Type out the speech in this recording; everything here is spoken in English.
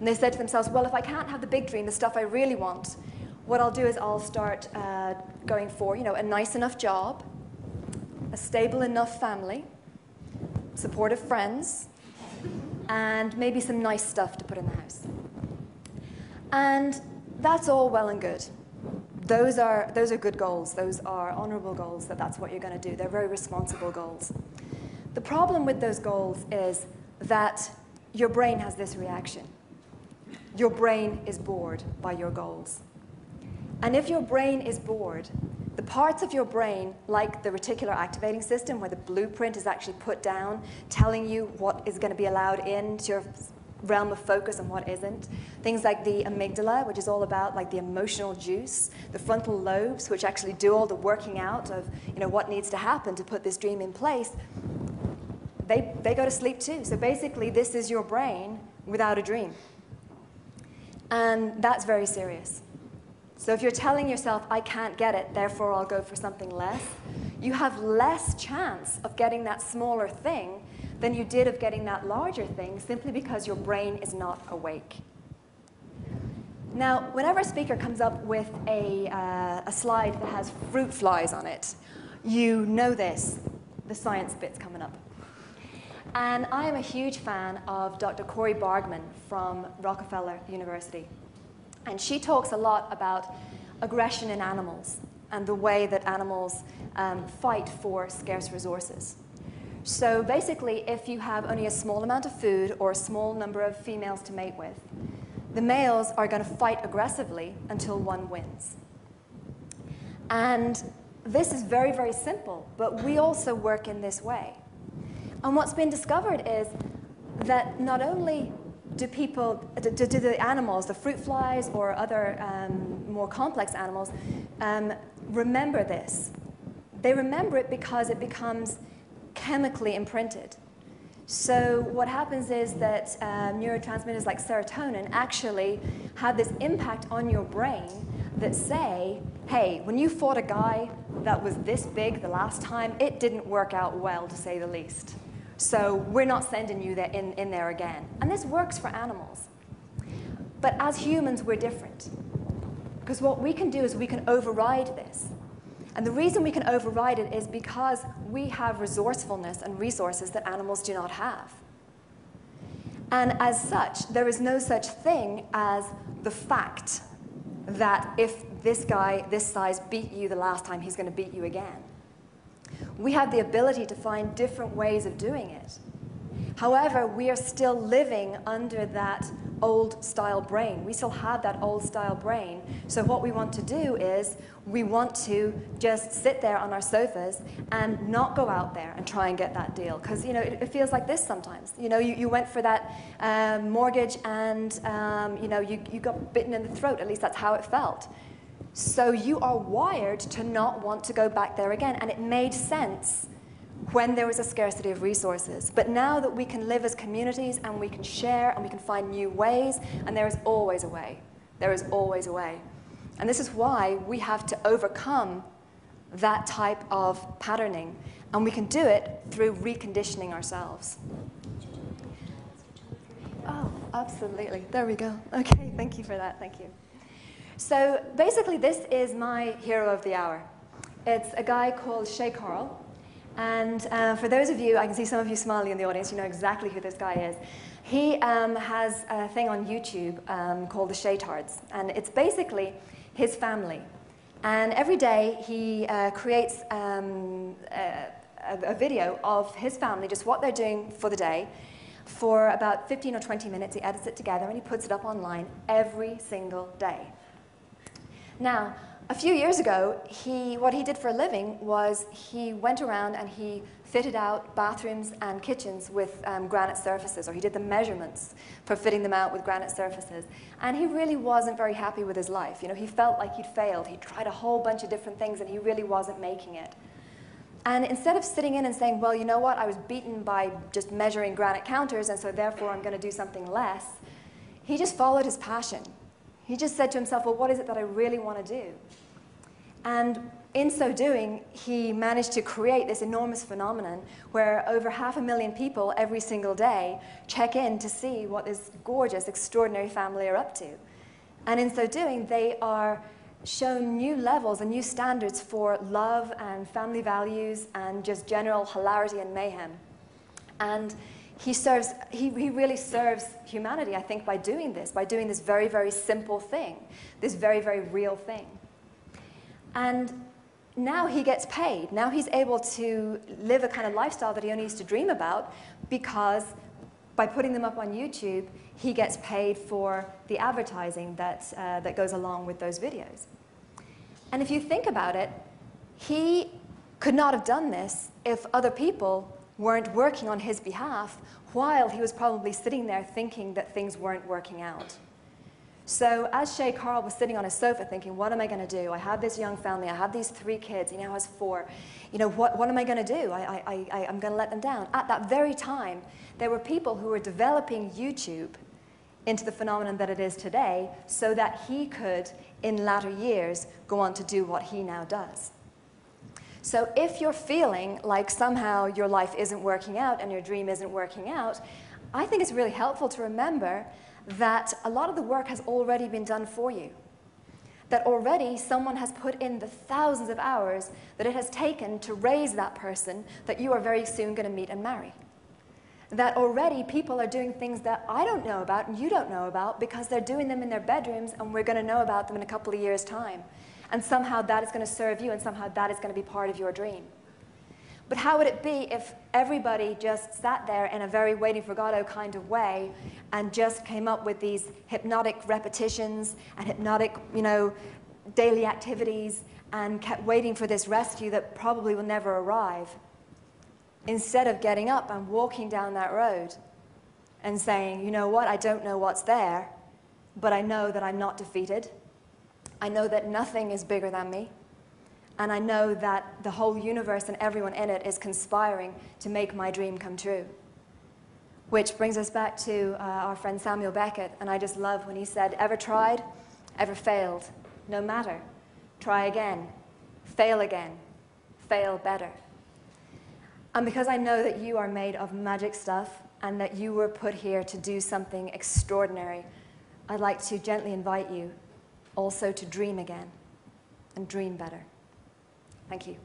And they said to themselves, well, if I can't have the big dream, the stuff I really want, what I'll do is I'll start going for, you know, a nice enough job, a stable enough family, supportive friends, and maybe some nice stuff to put in the house. And that's all well and good. Those are good goals. Those are honorable goals, that's what you're going to do. They're very responsible goals. The problem with those goals is that your brain has this reaction. Your brain is bored by your goals. And if your brain is bored, the parts of your brain, like the reticular activating system, where the blueprint is actually put down, telling you what is going to be allowed into your realm of focus and what isn't. Things like the amygdala, which is all about like the emotional juice, the frontal lobes, which actually do all the working out of, you know, what needs to happen to put this dream in place, they go to sleep too. So basically, this is your brain without a dream. And that's very serious. So if you're telling yourself, I can't get it, therefore I'll go for something less, you have less chance of getting that smaller thing than you did of getting that larger thing, simply because your brain is not awake. Now, whenever a speaker comes up with a slide that has fruit flies on it, you know this, the science bit's coming up. And I am a huge fan of Dr. Corey Bargman from Rockefeller University. And she talks a lot about aggression in animals and the way that animals fight for scarce resources. So basically, if you have only a small amount of food or a small number of females to mate with, the males are going to fight aggressively until one wins. And this is very, very simple, but we also work in this way. And what's been discovered is that not only do the animals, the fruit flies or other more complex animals, remember this. They remember it because it becomes chemically imprinted. So what happens is that neurotransmitters like serotonin actually have this impact on your brain that say, hey, when you fought a guy that was this big the last time, it didn't work out well, to say the least. So we're not sending you in there again. And this works for animals. But as humans, we're different. Because what we can do is we can override this. And the reason we can override it is because we have resourcefulness and resources that animals do not have. And as such, there is no such thing as the fact that if this guy this size beat you the last time, he's going to beat you again. We have the ability to find different ways of doing it. However, we are still living under that old-style brain. We still have that old-style brain. So what we want to do is we want to just sit there on our sofas and not go out there and try and get that deal. Because, you know, it feels like this sometimes. You know, you went for that mortgage and, you know, you got bitten in the throat. At least that's how it felt. So you are wired to not want to go back there again. And it made sense when there was a scarcity of resources. But now that we can live as communities and we can share and we can find new ways, and there is always a way. There is always a way. And this is why we have to overcome that type of patterning. And we can do it through reconditioning ourselves. Oh, absolutely. There we go. Okay, thank you for that. Thank you. So basically, this is my hero of the hour. It's a guy called Shay Carl. And for those of you, I can see some of you smiling in the audience, you know exactly who this guy is. He has a thing on YouTube called the Shay Tards. And it's basically his family. And every day, he creates a video of his family, just what they're doing for the day. For about 15 or 20 minutes, he edits it together, and he puts it up online every single day. Now, a few years ago, what he did for a living was he went around and he fitted out bathrooms and kitchens with granite surfaces, or he did the measurements for fitting them out with granite surfaces. And he really wasn't very happy with his life. You know, he felt like he'd failed. He tried a whole bunch of different things, and he really wasn't making it. And instead of sitting in and saying, well, you know what, I was beaten by just measuring granite counters, and so therefore I'm going to do something less, he just followed his passion. He just said to himself, well, what is it that I really want to do? And in so doing, he managed to create this enormous phenomenon where over 500,000 people every single day check in to see what this gorgeous, extraordinary family are up to. And in so doing, they are shown new levels and new standards for love and family values and just general hilarity and mayhem. And he really serves humanity, I think, by doing this very, very simple thing, this very, very real thing. And now he gets paid. Now he's able to live a kind of lifestyle that he only used to dream about, because by putting them up on YouTube, he gets paid for the advertising that goes along with those videos. And if you think about it, he could not have done this if other people weren't working on his behalf while he was probably sitting there thinking that things weren't working out. So as Shay Carl was sitting on his sofa thinking, what am I going to do? I have this young family, I have these 3 kids, he now has 4. What am I going to do? I'm going to let them down. At that very time, there were people who were developing YouTube into the phenomenon that it is today so that he could, in latter years, go on to do what he now does. So if you're feeling like somehow your life isn't working out and your dream isn't working out, I think it's really helpful to remember that a lot of the work has already been done for you. That already someone has put in the thousands of hours that it has taken to raise that person that you are very soon going to meet and marry. That already people are doing things that I don't know about and you don't know about because they're doing them in their bedrooms and we're going to know about them in a couple of years' time. And somehow that is going to serve you and somehow that is going to be part of your dream. But how would it be if everybody just sat there in a very waiting for Godot kind of way and just came up with these hypnotic repetitions and hypnotic, daily activities and kept waiting for this rescue that probably will never arrive, instead of getting up and walking down that road and saying, you know what, I don't know what's there, but I know that I'm not defeated. I know that nothing is bigger than me. And I know that the whole universe and everyone in it is conspiring to make my dream come true. Which brings us back to our friend Samuel Beckett. And I just love when he said, ever tried, ever failed, no matter. Try again, fail better. And because I know that you are made of magic stuff and that you were put here to do something extraordinary, I'd like to gently invite you also to dream again and dream better. Thank you.